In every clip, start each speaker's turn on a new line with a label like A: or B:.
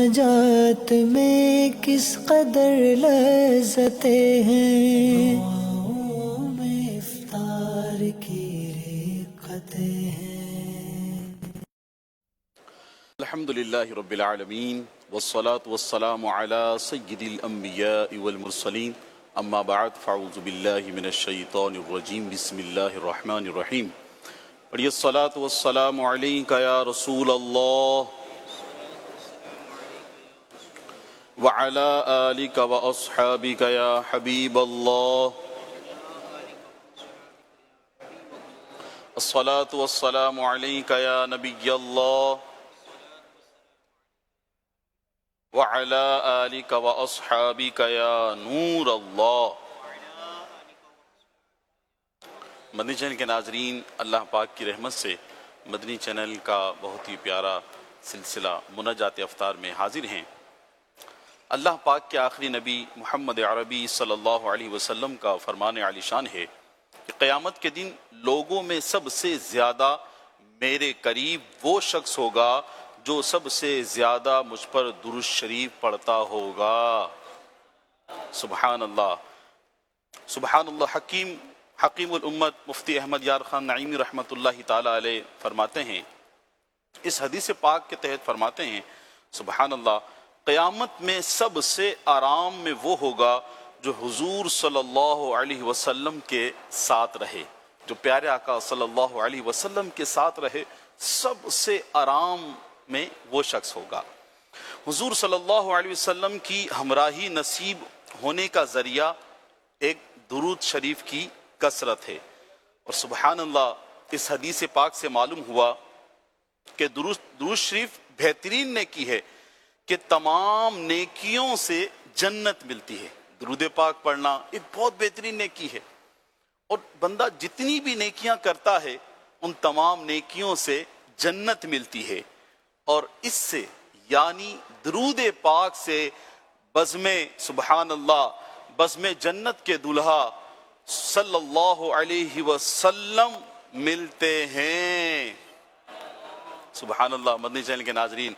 A: مناجات میں کس قدر لذتیں ہیں، دعاؤں میں افطار کی رقتیں ہیں۔
B: الحمد للہ رب العالمین والصلاة والسلام على سید الانبیاء والمرسلین اما بعد فاعوذ باللہ من الشیطان الرجیم بسم اللہ الرحمن الرحیم۔ پڑھیے الصلاة والسلام علیک یا رسول اللہ وعلی آلک واصحابک یا حبیب اللہ۔ الصلاة والسلام علیک یا نبی اللہ وعلی آلک واصحابک یا نور اللہ۔ مدنی چینل کے ناظرین، اللہ پاک کی رحمت سے مدنی چینل کا بہت ہی پیارا سلسلہ مناجات افطار میں حاضر ہیں۔ اللہ پاک کے آخری نبی محمد عربی صلی اللہ علیہ وسلم کا فرمان عالی شان ہے کہ قیامت کے دن لوگوں میں سب سے زیادہ میرے قریب وہ شخص ہوگا جو سب سے زیادہ مجھ پر درود شریف پڑھتا ہوگا۔ سبحان اللہ، سبحان اللہ۔ حکیم الامت مفتی احمد یار خان نعیمی رحمۃ اللہ تعالی علیہ فرماتے ہیں، اس حدیث پاک کے تحت فرماتے ہیں، سبحان اللہ، قیامت میں سب سے آرام میں وہ ہوگا جو حضور صلی اللہ علیہ وسلم کے ساتھ رہے، جو پیارے آقا صلی اللہ علیہ وسلم کے ساتھ رہے، سب سے آرام میں وہ شخص ہوگا۔ حضور صلی اللہ علیہ وسلم کی ہمراہی نصیب ہونے کا ذریعہ ایک درود شریف کی کثرت ہے، اور سبحان اللہ، اس حدیث پاک سے معلوم ہوا کہ درود شریف بہترین نیکی ہے کہ تمام نیکیوں سے جنت ملتی ہے۔ درود پاک پڑھنا ایک بہت بہترین نیکی ہے، اور بندہ جتنی بھی نیکیاں کرتا ہے ان تمام نیکیوں سے جنت ملتی ہے، اور اس سے یعنی درود پاک سے بزم سبحان اللہ، بزم جنت کے دلہا صلی اللہ علیہ وسلم ملتے ہیں۔ سبحان اللہ۔ مدنی چینل کے ناظرین،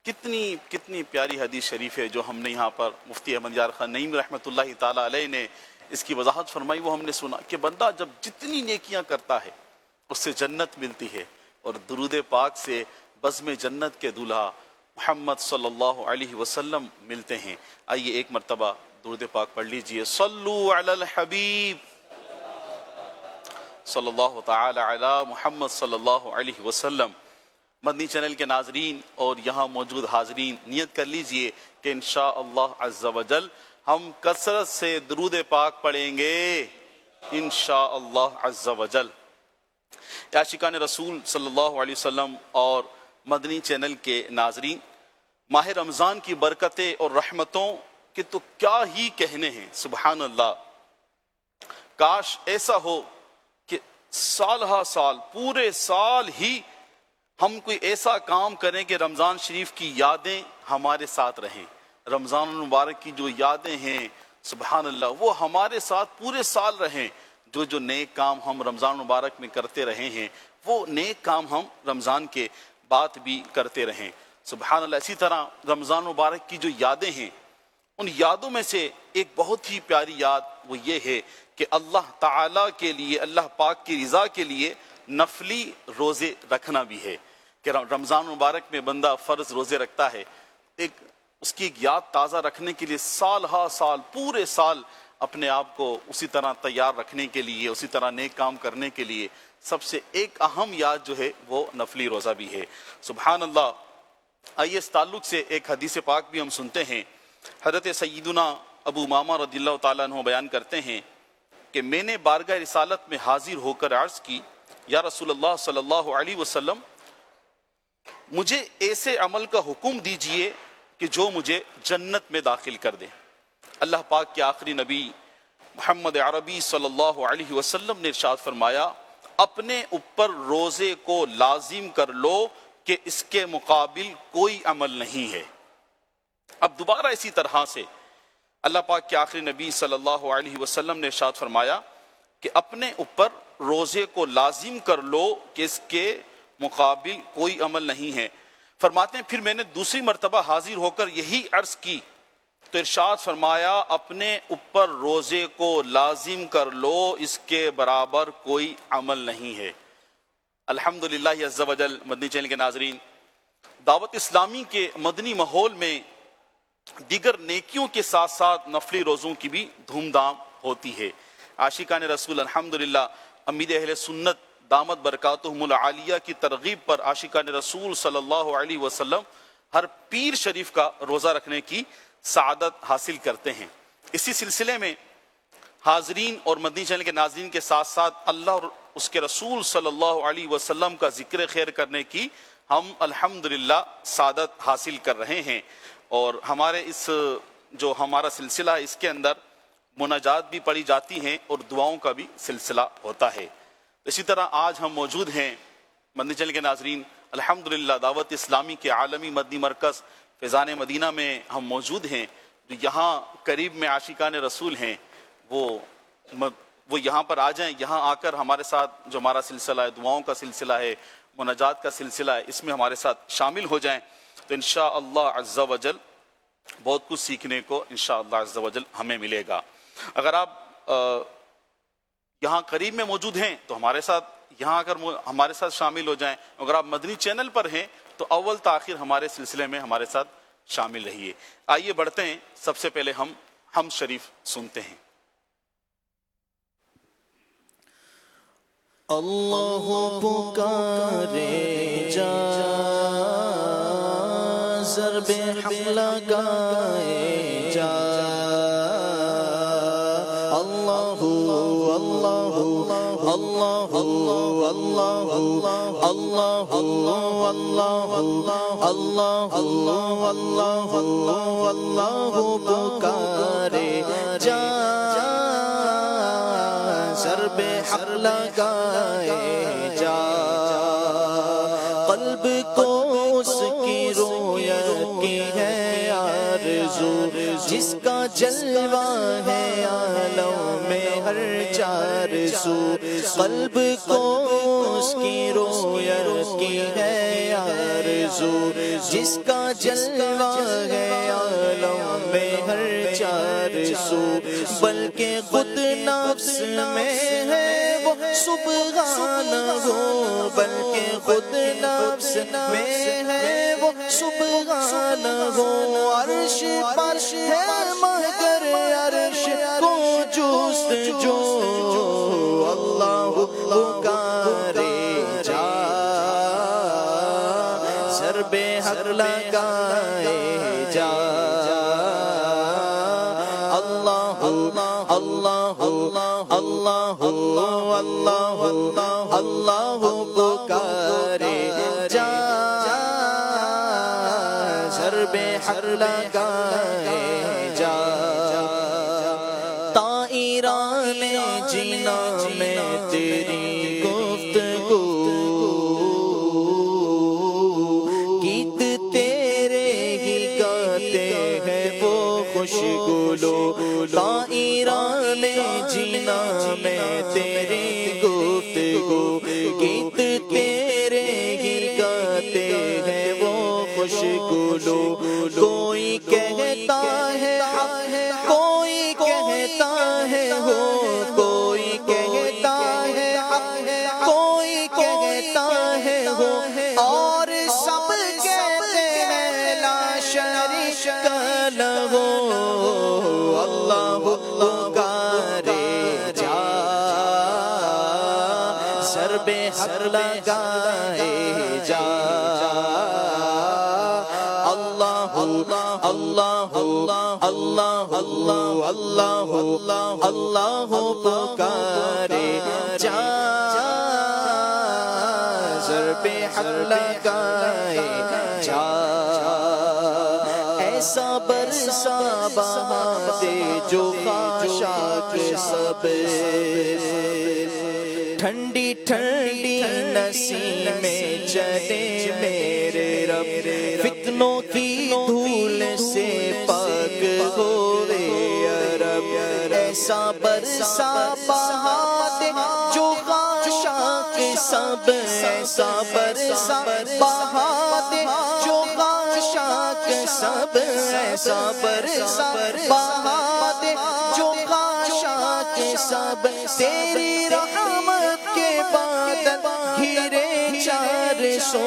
B: کتنی پیاری حدیث شریف ہے جو ہم نے یہاں پر مفتی احمد یار خان نعیمی رحمۃ اللہ تعالی علیہ نے اس کی وضاحت فرمائی، وہ ہم نے سنا کہ بندہ جب جتنی نیکیاں کرتا ہے اس سے جنت ملتی ہے، اور درود پاک سے بزم جنت کے دلہا محمد صلی اللہ علیہ وسلم ملتے ہیں۔ آئیے ایک مرتبہ درود پاک پڑھ لیجئے، صلو علی الحبیب صلی اللہ تعالی علی محمد صلی اللہ علیہ وسلم۔ مدنی چینل کے ناظرین اور یہاں موجود حاضرین، نیت کر لیجئے کہ انشاءاللہ عز و جل ہم کثرت سے درود پاک پڑھیں گے انشاءاللہ عز و جل۔ عاشقان رسول صلی اللہ علیہ وسلم اور مدنی چینل کے ناظرین، ماہ رمضان کی برکتیں اور رحمتوں کے تو کیا ہی کہنے ہیں۔ سبحان اللہ، کاش ایسا ہو کہ سال ہا سال، پورے سال ہی ہم کوئی ایسا کام کریں کہ رمضان شریف کی یادیں ہمارے ساتھ رہیں، رمضان المبارک کی جو یادیں ہیں سبحان اللہ وہ ہمارے ساتھ پورے سال رہیں، جو نیک کام ہم رمضان مبارک میں کرتے رہے ہیں وہ نیک کام ہم رمضان کے بعد بھی کرتے رہیں۔ سبحان اللہ۔ اسی طرح رمضان مبارک کی جو یادیں ہیں، ان یادوں میں سے ایک بہت ہی پیاری یاد وہ یہ ہے کہ اللہ تعالیٰ کے لیے، اللہ پاک کی رضا کے لیے نفلی روزے رکھنا بھی ہے، کہ رمضان مبارک میں بندہ فرض روزے رکھتا ہے، اس کی ایک یاد تازہ رکھنے کے لیے سال ہا سال، پورے سال اپنے آپ کو اسی طرح تیار رکھنے کے لیے، اسی طرح نیک کام کرنے کے لیے سب سے ایک اہم یاد جو ہے وہ نفلی روزہ بھی ہے۔ سبحان اللہ۔ آئیے اس تعلق سے ایک حدیث پاک بھی ہم سنتے ہیں۔ حضرت سیدنا ابو امامہ رضی اللہ تعالیٰ عنہ بیان کرتے ہیں کہ میں نے بارگاہ رسالت میں حاضر ہو کر عرض کی، یا رسول اللہ صلی اللہ علیہ وسلم، مجھے ایسے عمل کا حکم دیجئے کہ جو مجھے جنت میں داخل کر دے۔ اللہ پاک کے آخری نبی محمد عربی صلی اللہ علیہ وسلم نے ارشاد فرمایا، اپنے اوپر روزے کو لازم کر لو کہ اس کے مقابل کوئی عمل نہیں ہے۔ اب دوبارہ اسی طرح سے اللہ پاک کے آخری نبی صلی اللہ علیہ وسلم نے ارشاد فرمایا کہ اپنے اوپر روزے کو لازم کر لو کہ اس کے مقابل کوئی عمل نہیں ہے۔ فرماتے ہیں پھر میں نے دوسری مرتبہ حاضر ہو کر یہی عرض کی تو ارشاد فرمایا اپنے اوپر روزے کو لازم کر لو، اس کے برابر کوئی عمل نہیں ہے۔ الحمدللہ عز و جل مدنی چینل کے ناظرین، دعوت اسلامی کے مدنی ماحول میں دیگر نیکیوں کے ساتھ ساتھ نفلی روزوں کی بھی دھوم دھام ہوتی ہے۔ عاشقان رسول الحمدللہ امید اہل سنت دامت برکاتہم العالیہ کی ترغیب پر عاشقان رسول صلی اللہ علیہ وسلم ہر پیر شریف کا روزہ رکھنے کی سعادت حاصل کرتے ہیں۔ اسی سلسلے میں حاضرین اور مدنی چینل کے ناظرین کے ساتھ ساتھ اللہ اور اس کے رسول صلی اللہ علیہ وسلم کا ذکر خیر کرنے کی ہم الحمدللہ سعادت حاصل کر رہے ہیں، اور ہمارے اس جو ہمارا سلسلہ ہے اس کے اندر مناجات بھی پڑھی جاتی ہیں اور دعاؤں کا بھی سلسلہ ہوتا ہے۔ اسی طرح آج ہم موجود ہیں مدنی چینل کے ناظرین الحمدللہ دعوت اسلامی کے عالمی مدنی مرکز فیضان مدینہ میں ہم موجود ہیں۔ جو یہاں قریب میں عاشقان رسول ہیں وہ یہاں پر آ جائیں، یہاں آ کر ہمارے ساتھ جو ہمارا سلسلہ ہے دعاؤں کا سلسلہ ہے، مناجات کا سلسلہ ہے، اس میں ہمارے ساتھ شامل ہو جائیں تو انشاءاللہ عز و جل بہت کچھ سیکھنے کو انشاءاللہ عز و جل ہمیں ملے گا۔ اگر آپ یہاں قریب میں موجود ہیں تو ہمارے ساتھ یہاں آ کر ہمارے ساتھ شامل ہو جائیں، اگر آپ مدنی چینل پر ہیں تو اول تاخیر ہمارے سلسلے میں ہمارے ساتھ شامل رہیے۔ آئیے بڑھتے ہیں، سب سے پہلے ہم شریف سنتے ہیں۔
A: اللہ پکارے جا ضرب حق لگائے جا، اللہ اللہ اللہ اللہ اللہ اللہ اللہ اللہ اللہ پکارے جا ضرب حق لگائے جا، قلب کو اس کی رویت کی ہے آرزو، جس کا جلوہ ہے عالم میں ہر چار سو، قلب کو اس کی رویت کی ہے آرزو، جس کا جلوہ ہے عالم میں ہر چار سو، بلکہ خود نفس میں ہے وہ سبحانہ ہو، بلکہ خود نفس میں ہے وہ سبحانہ ہو، عرش پر ہے مگر عرش کو جستجو، اللہ پکارے جا ضرب حق لگائے جا، اللہ اللہ اللہ اللہ اللہ پکارے جا ضرب حق لگائے جا، طائران جینا میں تیری گفتگو، گیت تیرے ہی گاتے ہیں وہ خوشگلو، طائران جینا میں تیری گفتگو، گیت تیرے ہی گاتے ہیں وہ خوشگلو، کوئی کہتا ہے حق، کوئی کہتا ہے ہو، کوئی کہتا ہے حق، کوئی کہتا ہے ہو، اور سب کہتے ہیں لا شریک لہو، اللہ پکارے جا ضرب حق لگائے جا، اللہ اللہ اللہ اللہ اللہ پکارے جا ضرب حق لگائے جا، ایسا برسا بہا دے جو خاشاک سب، ٹھنڈی ٹھنڈی نسیمیں چلے میرے رب، فتنوں کی دھول سے پاک ہوئے رب، ایسا برسا بہا دے جو خاشاک سب، ایسا برسا بہا دے جو سب ایسا برسا بہا دے جو خاشاک سب تیری رحمت کے بادل گھرے چار سو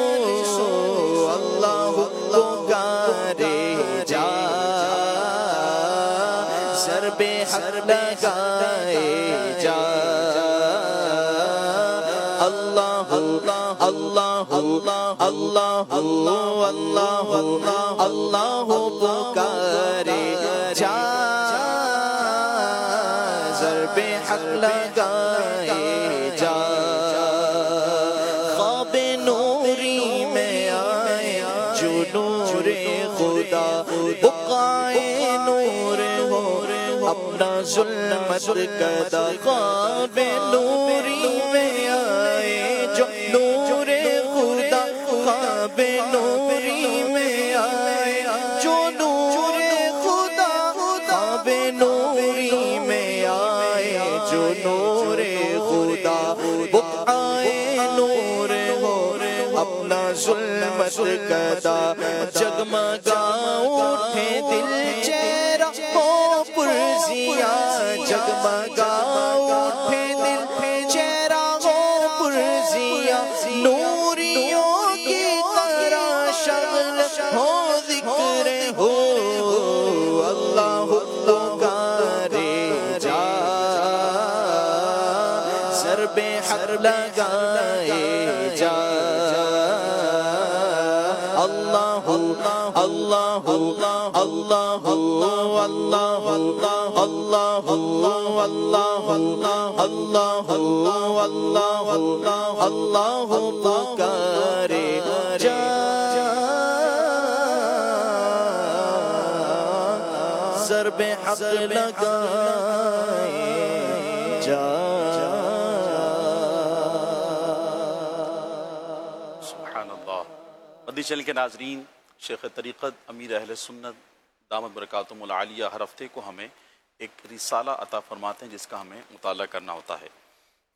A: اللہ پکارے جا ضرب حق لگائے جا اللہ اللہ اللہ اللہ اللہ پکارے جا ضرب حق لگائے جا خواب نوری میں آئے جو نور خدا بقائے نور ہو اپنا ظلمت کدا خواب نوری میں آئے جو نور خدا خواب نوری میں آئے جو نور خدا خواب نوری میں آئے جو نور خدا بقائے نور ہو اپنا ظلمت کدا جگمگا اٹھے دل چہرہ ہو پرزیا جگمگا اٹھے دل چہرہ ہو پرزیا نوریوں کی طرح شغل ہو ذکر ہو اللہ پکارے جا ضرب حق لگائے جا اللہ اللہ اللہ اللہ اللہ اللہ اللہ اللہ اللہ پکارے جا ضرب حق لگائے جا
B: سبحان اللہ۔ مدنی چینل کے ناظرین، شیخ طریقت امیر اہل سنت دامت برکاتہم العالیہ ہر ہفتے کو ہمیں ایک رسالہ عطا فرماتے ہیں جس کا ہمیں مطالعہ کرنا ہوتا ہے۔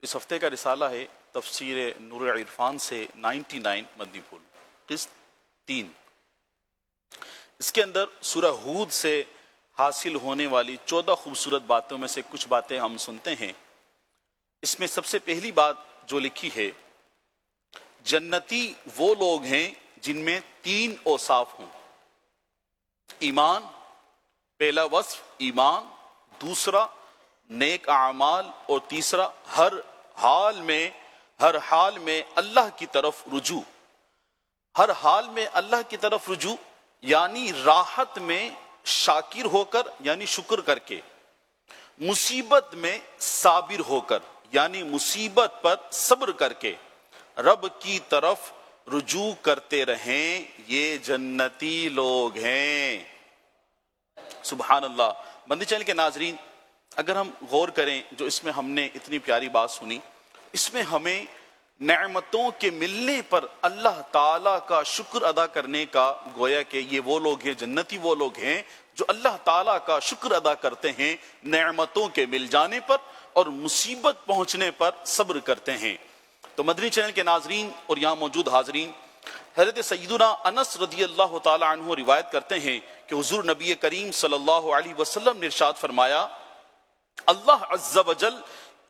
B: اس ہفتے کا رسالہ ہے تفسیر نور عرفان سے 99 مدنی پھول قسط 3۔ اس کے اندر سورہ ہود سے حاصل ہونے والی 14 خوبصورت باتوں میں سے کچھ باتیں ہم سنتے ہیں۔ اس میں سب سے پہلی بات جو لکھی ہے، جنتی وہ لوگ ہیں جن میں 3 اوصاف ہوں۔ ایمان، پہلا وصف ایمان، دوسرا نیک اعمال، اور تیسرا ہر حال میں اللہ کی طرف رجوع۔ ہر حال میں اللہ کی طرف رجوع یعنی راحت میں شاکر ہو کر یعنی شکر کر کے، مصیبت میں صابر ہو کر یعنی مصیبت پر صبر کر کے رب کی طرف رجوع کرتے رہیں، یہ جنتی لوگ ہیں۔ سبحان اللہ۔ مدنی چینل کے ناظرین، اگر ہم غور کریں جو اس میں ہم نے اتنی پیاری بات سنی، اس میں ہمیں نعمتوں کے ملنے پر اللہ تعالیٰ کا شکر ادا کرنے کا گویا کہ یہ وہ لوگ ہیں، جنتی وہ لوگ ہیں جو اللہ تعالیٰ کا شکر ادا کرتے ہیں نعمتوں کے مل جانے پر اور مصیبت پہنچنے پر صبر کرتے ہیں۔ تو مدنی چینل کے ناظرین اور یہاں موجود حاضرین، حضرت سیدنا انس رضی اللہ تعالی عنہ روایت کرتے ہیں کہ حضور نبی کریم صلی اللہ علیہ وسلم نے ارشاد فرمایا، اللہ عز و جل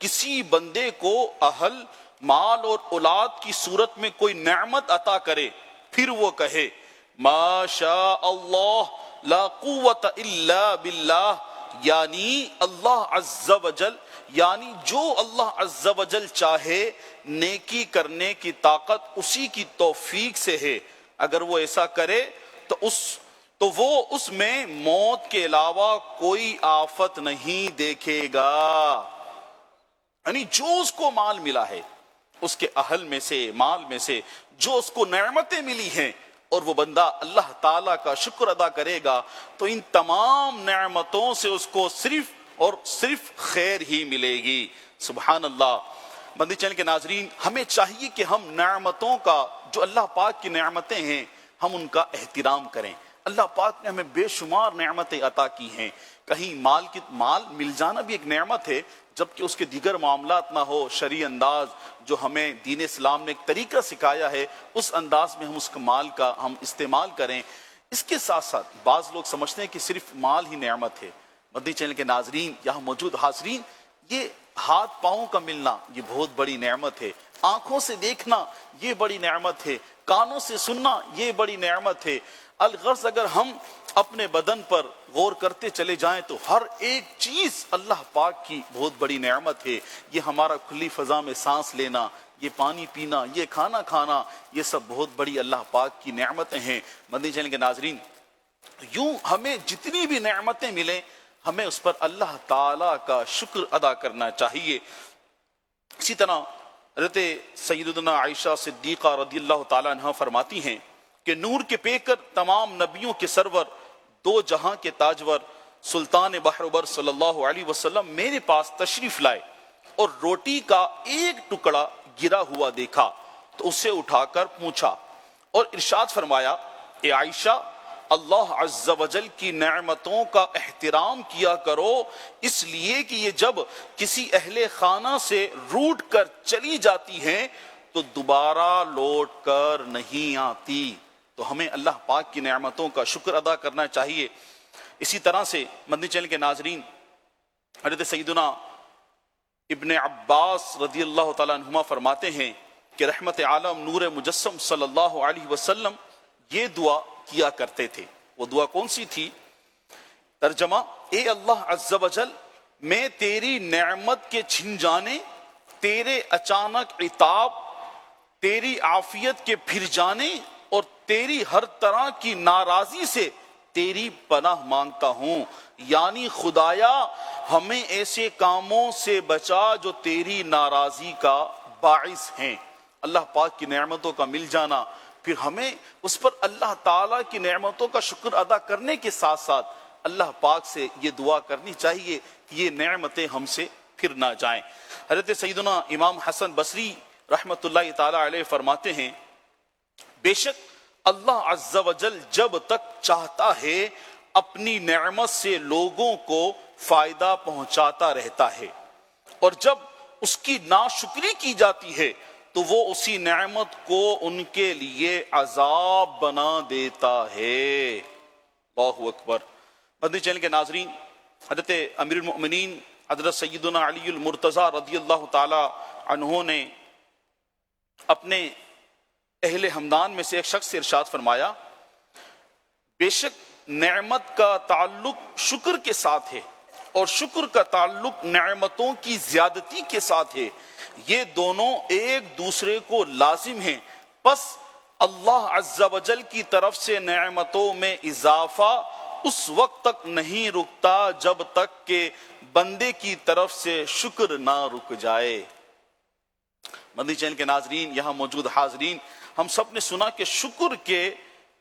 B: کسی بندے کو اہل، مال اور اولاد کی صورت میں کوئی نعمت عطا کرے، پھر وہ کہے ما شاء اللہ لا قوت الا باللہ، یعنی اللہ عز و جل، یعنی جو اللہ عز و جل چاہے نیکی کرنے کی طاقت اسی کی توفیق سے ہے، اگر وہ ایسا کرے تو وہ اس میں موت کے علاوہ کوئی آفت نہیں دیکھے گا۔ یعنی جو اس کو مال ملا ہے، اس کے اہل میں سے، مال میں سے جو اس کو نعمتیں ملی ہیں، اور وہ بندہ اللہ تعالیٰ کا شکر ادا کرے گا تو ان تمام نعمتوں سے اس کو صرف اور صرف خیر ہی ملے گی۔ سبحان اللہ۔ مدنی چینل کے ناظرین، ہمیں چاہیے کہ ہم نعمتوں کا، جو اللہ پاک کی نعمتیں ہیں، ہم ان کا احترام کریں۔ اللہ پاک نے ہمیں بے شمار نعمتیں عطا کی ہیں، کہیں مال مل جانا بھی ایک نعمت ہے، جبکہ اس کے دیگر معاملات نہ ہو، شرعی انداز جو ہمیں دین اسلام نے ایک طریقہ سکھایا ہے، اس انداز میں ہم اس مال کا ہم استعمال کریں۔ اس کے ساتھ ساتھ بعض لوگ سمجھتے ہیں کہ صرف مال ہی نعمت ہے۔ مدنی چینل کے ناظرین، یہاں موجود حاضرین، یہ ہاتھ پاؤں کا ملنا یہ بہت بڑی نعمت ہے، آنکھوں سے دیکھنا یہ بڑی نعمت ہے، کانوں سے سننا یہ بڑی نعمت ہے۔ الغرض اگر ہم اپنے بدن پر غور کرتے چلے جائیں تو ہر ایک چیز اللہ پاک کی بہت بڑی نعمت ہے۔ یہ ہمارا کھلی فضا میں سانس لینا، یہ پانی پینا، یہ کھانا کھانا، یہ سب بہت بڑی اللہ پاک کی نعمتیں ہیں۔ مدنی چینل کے ناظرین، یوں ہمیں جتنی بھی نعمتیں ملیں ہمیں اس پر اللہ تعالیٰ کا شکر ادا کرنا چاہیے۔ اسی طرح حضرت سیدنا عائشہ صدیقہ رضی اللہ تعالیٰ عنہ فرماتی ہیں کہ نور کے پیکر، تمام نبیوں کے سرور، دو جہاں کے تاجور، سلطان بحر صلی اللہ علیہ وسلم میرے پاس تشریف لائے اور روٹی کا ایک ٹکڑا گرا ہوا دیکھا تو اسے اٹھا کر پوچھا اور ارشاد فرمایا، اے عائشہ، اللہ عز و جل کی نعمتوں کا احترام کیا کرو، اس لیے کہ یہ جب کسی اہل خانہ سے روٹ کر چلی جاتی ہیں تو دوبارہ لوٹ کر نہیں آتی۔ تو ہمیں اللہ پاک کی نعمتوں کا شکر ادا کرنا چاہیے۔ اسی طرح سے مدنی چینل کے ناظرین، حضرت سیدنا ابن عباس رضی اللہ تعالیٰ عنہما فرماتے ہیں کہ رحمت عالم نور مجسم صلی اللہ علیہ وسلم یہ دعا کیا کرتے تھے۔ وہ دعا کون سی تھی؟ ترجمہ، اے اللہ عز و جل، میں تیری نعمت کے چھن جانے، تیرے اچانک عتاب، تیری عافیت کے پھر جانے اور تیری ہر طرح کی ناراضی سے تیری پناہ مانگتا ہوں۔ یعنی خدایا ہمیں ایسے کاموں سے بچا جو تیری ناراضی کا باعث ہیں۔ اللہ پاک کی نعمتوں کا مل جانا، پھر ہمیں اس پر اللہ تعالیٰ کی نعمتوں کا شکر ادا کرنے کے ساتھ ساتھ اللہ پاک سے یہ دعا کرنی چاہیے کہ یہ نعمتیں ہم سے پھر نہ جائیں۔ حضرت سیدنا امام حسن بصری رحمت اللہ تعالیٰ علیہ فرماتے ہیں، بے شک اللہ عز و جل جب تک چاہتا ہے اپنی نعمت سے لوگوں کو فائدہ پہنچاتا رہتا ہے، اور جب اس کی ناشکری کی جاتی ہے تو وہ اسی نعمت کو ان کے لیے عذاب بنا دیتا ہے۔ اللہ اکبر۔ مدنی چینل کے ناظرین، حضرت امیر المؤمنین حضرت سیدنا علی المرتضی رضی اللہ تعالی عنہ نے اپنے اہل ہمدان میں سے ایک شخص سے ارشاد فرمایا، بے شک نعمت کا تعلق شکر کے ساتھ ہے اور شکر کا تعلق نعمتوں کی زیادتی کے ساتھ ہے، یہ دونوں ایک دوسرے کو لازم ہیں، پس اللہ عز و جل کی طرف سے نعمتوں میں اضافہ اس وقت تک نہیں رکتا جب تک کہ بندے کی طرف سے شکر نہ رک جائے۔ مدنی چینل کے ناظرین، یہاں موجود حاضرین، ہم سب نے سنا کہ شکر کے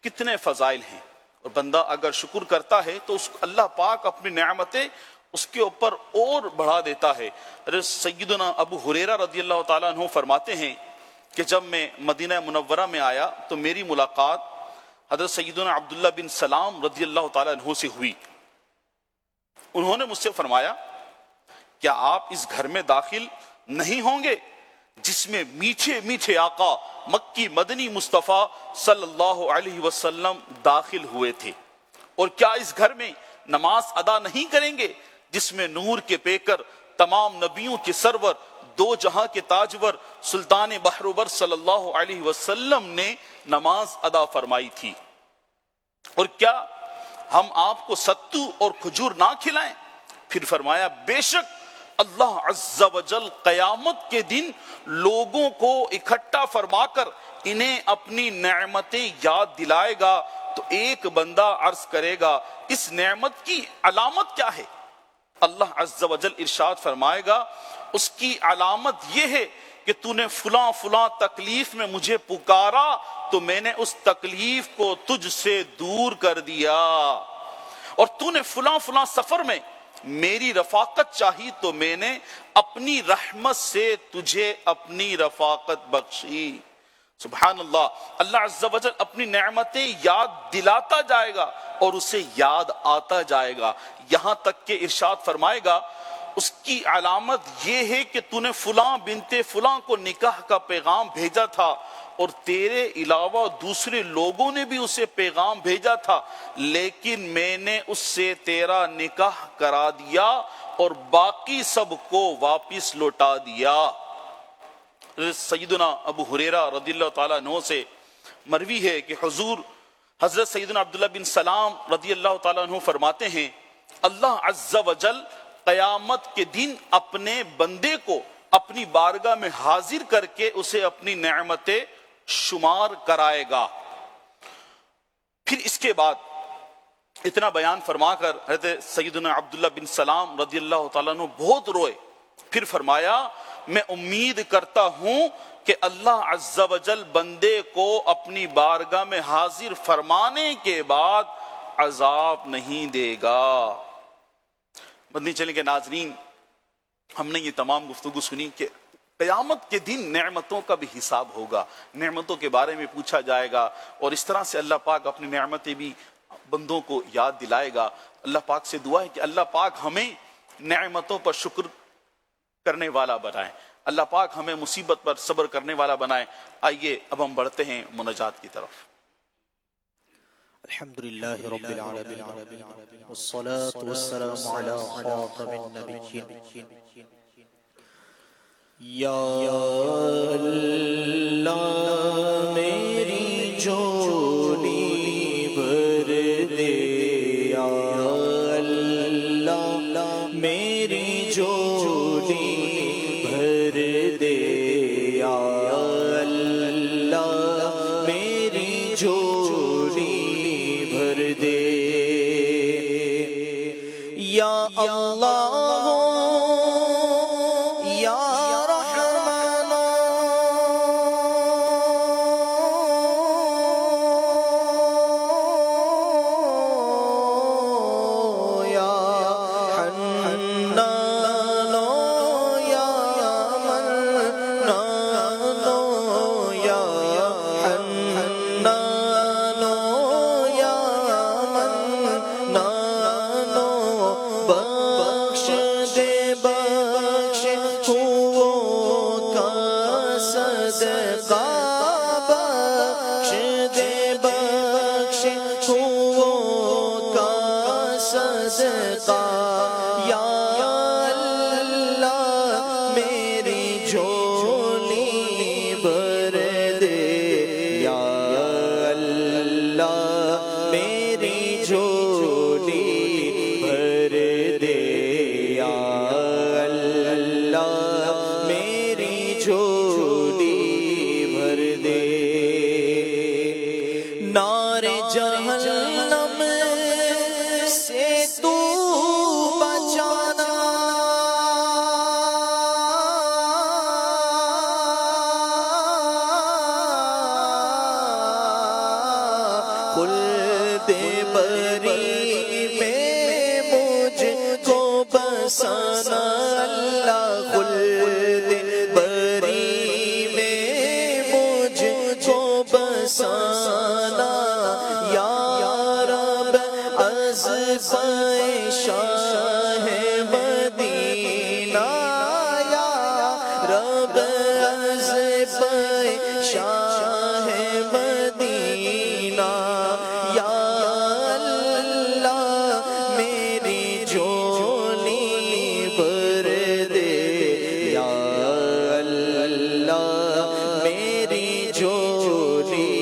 B: کتنے فضائل ہیں، اور بندہ اگر شکر کرتا ہے تو اللہ پاک اپنی نعمتیں اس کے اوپر اور بڑھا دیتا ہے۔ سیدنا ابو ہریرہ رضی اللہ تعالیٰ عنہ فرماتے ہیں کہ جب میں مدینہ منورہ میں آیا تو میری ملاقات حضرت سیدنا عبداللہ بن سلام رضی اللہ تعالیٰ عنہ سے ہوئی۔ انہوں نے مجھ سے فرمایا، کیا آپ اس گھر میں داخل نہیں ہوں گے جس میں میٹھے میٹھے آقا مکی مدنی مصطفیٰ صلی اللہ علیہ وسلم داخل ہوئے تھے؟ اور کیا اس گھر میں نماز ادا نہیں کریں گے جس میں نور کے پیکر، تمام نبیوں کے سرور، دو جہاں کے تاجور، سلطان بحر صلی اللہ علیہ وسلم نے نماز ادا فرمائی تھی؟ اور کیا ہم آپ کو ستو اور کھجور نہ کھلائیں؟ پھر فرمایا، بے شک اللہ عز و جل قیامت کے دن لوگوں کو اکٹھا فرما کر انہیں اپنی نعمتیں یاد دلائے گا تو ایک بندہ عرض کرے گا، اس نعمت کی علامت کیا ہے؟ اللہ عز و جل ارشاد فرمائے گا، اس کی علامت یہ ہے کہ تو نے فلاں فلاں تکلیف میں مجھے پکارا تو میں نے اس تکلیف کو تجھ سے دور کر دیا، اور تو نے فلاں فلاں سفر میں میری رفاقت چاہی تو میں نے اپنی رحمت سے تجھے اپنی رفاقت بخشی۔ سبحان اللہ، اللہ عز و جل اپنی نعمتیں یاد دلاتا جائے گا اور اسے یاد آتا جائے گا، یہاں تک کہ ارشاد فرمائے گا، اس کی علامت یہ ہے کہ تو نے فلاں بنت فلاں کو نکاح کا پیغام بھیجا تھا اور تیرے علاوہ دوسرے لوگوں نے بھی اسے پیغام بھیجا تھا، لیکن میں نے اس سے تیرا نکاح کرا دیا اور باقی سب کو واپس لوٹا دیا۔ سیدنا ابو ہریرہ رضی اللہ تعالیٰ عنہ سے مروی ہے کہ حضرت سیدنا عبداللہ بن سلام رضی اللہ تعالیٰ عنہ فرماتے ہیں، اللہ عز و جل قیامت کے دن اپنے بندے کو اپنی بارگاہ میں حاضر کر کے اسے اپنی نعمتیں شمار کرائے گا۔ پھر اس کے بعد اتنا بیان فرما کر حضرت سیدنا عبداللہ بن سلام رضی اللہ تعالیٰ عنہ بہت روئے، پھر فرمایا میں امید کرتا ہوں کہ اللہ عز و جل بندے کو اپنی بارگاہ میں حاضر فرمانے کے بعد عذاب نہیں دے گا۔ مدنی چینل کے ناظرین، ہم نے یہ تمام گفتگو سنی کہ قیامت کے دن نعمتوں کا بھی حساب ہوگا، نعمتوں کے بارے میں پوچھا جائے گا، اور اس طرح سے اللہ پاک اپنی نعمتیں بھی بندوں کو یاد دلائے گا۔ اللہ پاک سے دعا ہے کہ اللہ پاک ہمیں نعمتوں پر شکر کرنے والا بنائے، اللہ پاک ہمیں مصیبت پر صبر کرنے والا بنائے۔ آئیے اب ہم بڑھتے ہیں مناجات کی طرف۔
A: الحمدللہ رب العالمین والصلاة والسلام علی خاتم النبیین۔ یا اللہ میری جھولی بھر دے، یا اللہ میری جھولی بھر دے، یا اللہ میری جھولی بھر دے، یا اللہ یا رحمان یا حنان یا منان یا حنان یا منان، بخش دے بخش خووں کا صدقہ، بخش دے بخش خووں کا صدقہ، یا اللہ میری جھولی بھر دے، یا اللہ میری جھولی بھر دے، یا اللہ میری جھولی بھر دے، نار جہنم سے تو بچانا، خلد بری میں مجھ کو بسانا، اللہ خلد بری میں مجھ کو بسانا، یا رب از شاہ مدینہ، یا رب از شاہ مدینہ، یا اللہ میری جھولی بھر دے، یا اللہ میری جھولی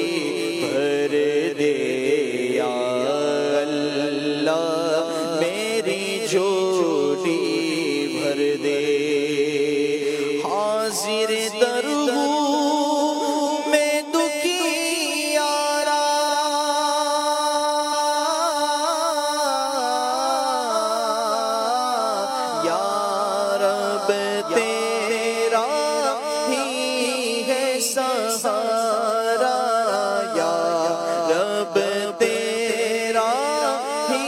A: بھر دے، یا اللہ میری جھولی بھر دے، حاضر در ہوں میں دکھیارا، یا رب تیرا ہی ہے سہارا، یا رب تیرا ہی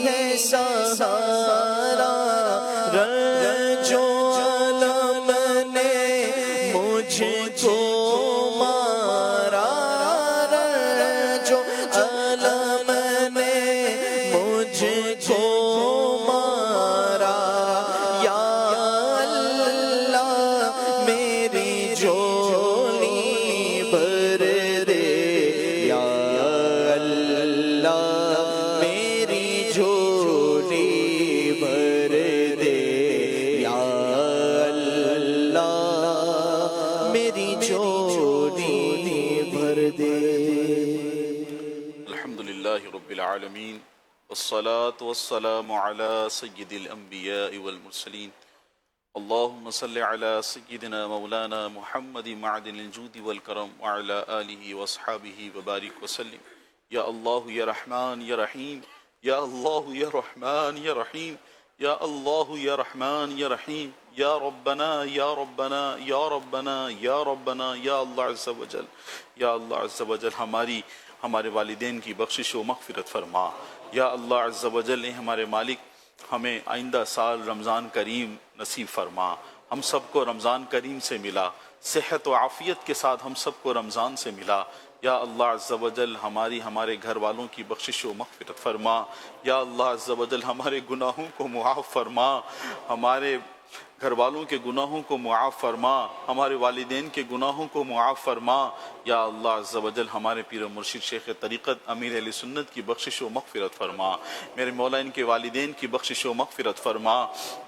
A: ہے سہارا، رنجو علم نے مجھ کو مارا، رنجو علم نے مجھ کو مارا،
B: والصلاة والسلام على سيد الأنبياء والمرسلين اللهم صل على سيدنا مولانا محمد معدن الجود والكرم وعلى آله وأصحابه وبارك وسلم. یا اللہ یا رحمان یا رحیم، یا اللہ یا رحمان یا رحیم، یا اللہ یا رحمان یا رحیم، یا ربنا یا ربنا یا ربنا یا ربنا یا اللہ عز و جل. یا اللہ عز و جل ہمارے والدین کی بخشش و مغفرت فرما. یا اللہ عز و جل ہمارے مالک ہمیں آئندہ سال رمضان کریم نصیب فرما. ہم سب کو رمضان کریم سے ملا، صحت و عافیت کے ساتھ ہم سب کو رمضان سے ملا. یا اللہ عز و جل ہمارے گھر والوں کی بخشش و مغفرت فرما. یا اللہ عز و جل ہمارے گناہوں کو معاف فرما، ہمارے گھر والوں کے گناہوں کو معاف فرما، ہمارے والدین کے گناہوں کو معاف فرما. یا اللہ عز و جل ہمارے پیر و مرشد شیخ طریقت امیر اہل سنت کی بخشش و مغفرت فرما. میرے مولا ان کے والدین کی بخشش و مغفرت فرما.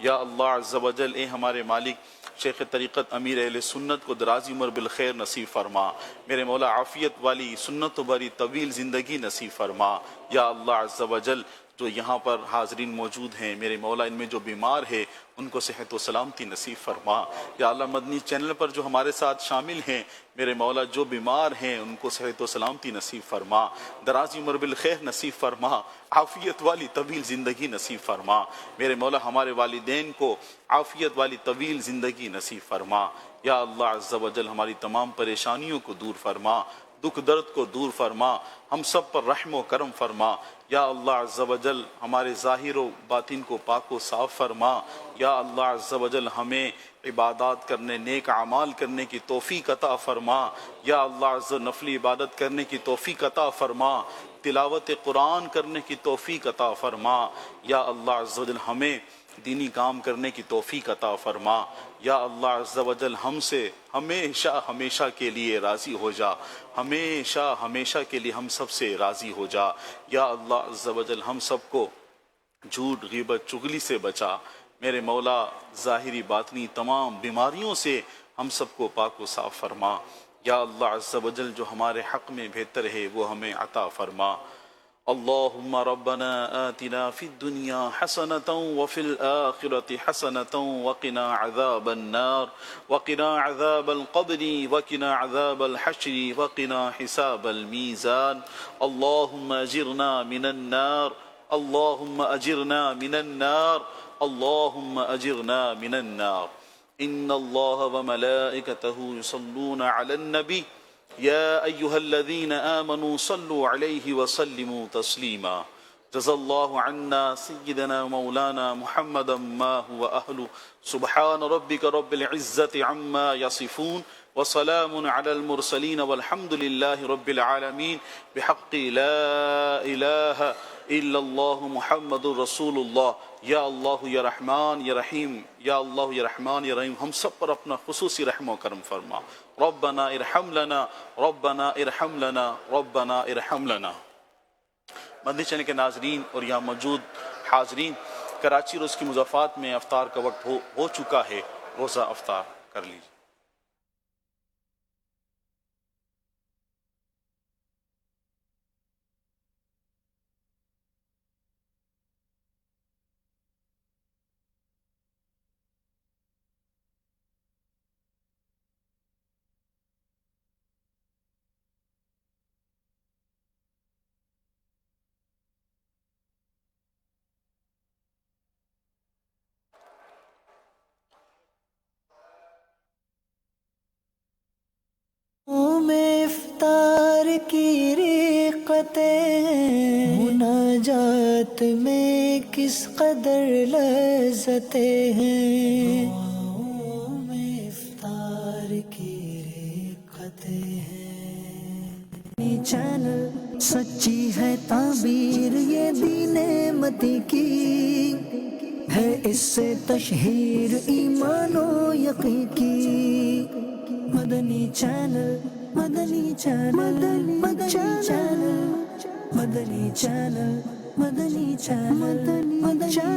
B: یا اللہ عز و جل ہمارے مالک شیخ طریقت امیر اہل سنت کو درازی عمر بالخیر نصیب فرما. میرے مولا عافیت والی سنت و بری طویل زندگی نصیب فرما. یا اللہ عز و جل جو یہاں پر حاضرین موجود ہیں، میرے مولا ان میں جو بیمار ہے ان کو صحت و سلامتی نصیب فرما. یا اللہ مدنی چینل پر جو ہمارے ساتھ شامل ہیں، میرے مولا جو بیمار ہیں ان کو صحت و سلامتی نصیب فرما، درازی عمر بالخیر نصیب فرما، عافیت والی طویل زندگی نصیب فرما. میرے مولا ہمارے والدین کو عافیت والی طویل زندگی نصیب فرما. یا اللہ عز و جل ہماری تمام پریشانیوں کو دور فرما، دکھ درد کو دور فرما، ہم سب پر رحم و کرم فرما. یا اللہ عز و جل ہمارے ظاہر و باطن کو پاک و صاف فرما. یا اللہ عز و جل ہمیں عبادات کرنے، نیک اعمال کرنے کی توفیق عطا فرما. یا اللہ عز و جل نفلی عبادت کرنے کی توفیق عطا فرما، تلاوت قرآن کرنے کی توفیق عطا فرما. یا اللہ عز و جل ہمیں دینی کام کرنے کی توفیق عطا فرما. یا اللہ عز و جل ہم سے ہمیشہ کے لیے راضی ہو جا، ہمیشہ کے لیے ہم سب سے راضی ہو جا. یا اللہ عز و جل ہم سب کو جھوٹ، غیبت، چغلی سے بچا. میرے مولا ظاہری باطنی تمام بیماریوں سے ہم سب کو پاک و صاف فرما. یا اللہ عز و جل جو ہمارے حق میں بہتر ہے وہ ہمیں عطا فرما. اللهم ربنا آتنا في الدنيا حسنة وفي الآخرة حسنة وقنا عذاب النار وقنا عذاب القبر وقنا عذاب الحشر وقنا حساب الميزان. اللهم أجرنا من النار، اللهم أجرنا من النار، اللهم أجرنا من النار. إن الله وملائكته يصلون على النبي يا أيها الذين آمنوا صلوا عليه وسلموا تسليما. جزا الله عنا سيدنا مولانا محمدا ما هو أهل. سبحان ربك رب العزة عما يصفون وسلام على المرسلين والحمد لله رب العالمين بحق لا إله إلا الله محمد رسول الله. یا اللہ یا رحمان یا رحیم، یا اللہ یا رحمان یا رحیم ہم سب پر اپنا خصوصی رحم و کرم فرما. ربنا ارحم لنا، ربنا ارحم لنا، ربنا ارحم لنا. مدنی چینل کے ناظرین اور یہاں موجود حاضرین، کراچی روز کی مضافات میں افطار کا وقت ہو چکا ہے. روزہ افطار کر لیجیے.
A: میں افطار کی رقتیں مناجات میں کس قدر لذتیں ہیں. میں افطار کی رقتیں ہیں. چینل سچی ہے تعبیر یہ دین متی کی ہے، اس سے تشہیر ایمان و یقین کی. مدنی چینل، مدنی چینل، مدنی چینل، مدنی چینل، مدنی چینل، مدنی چینل.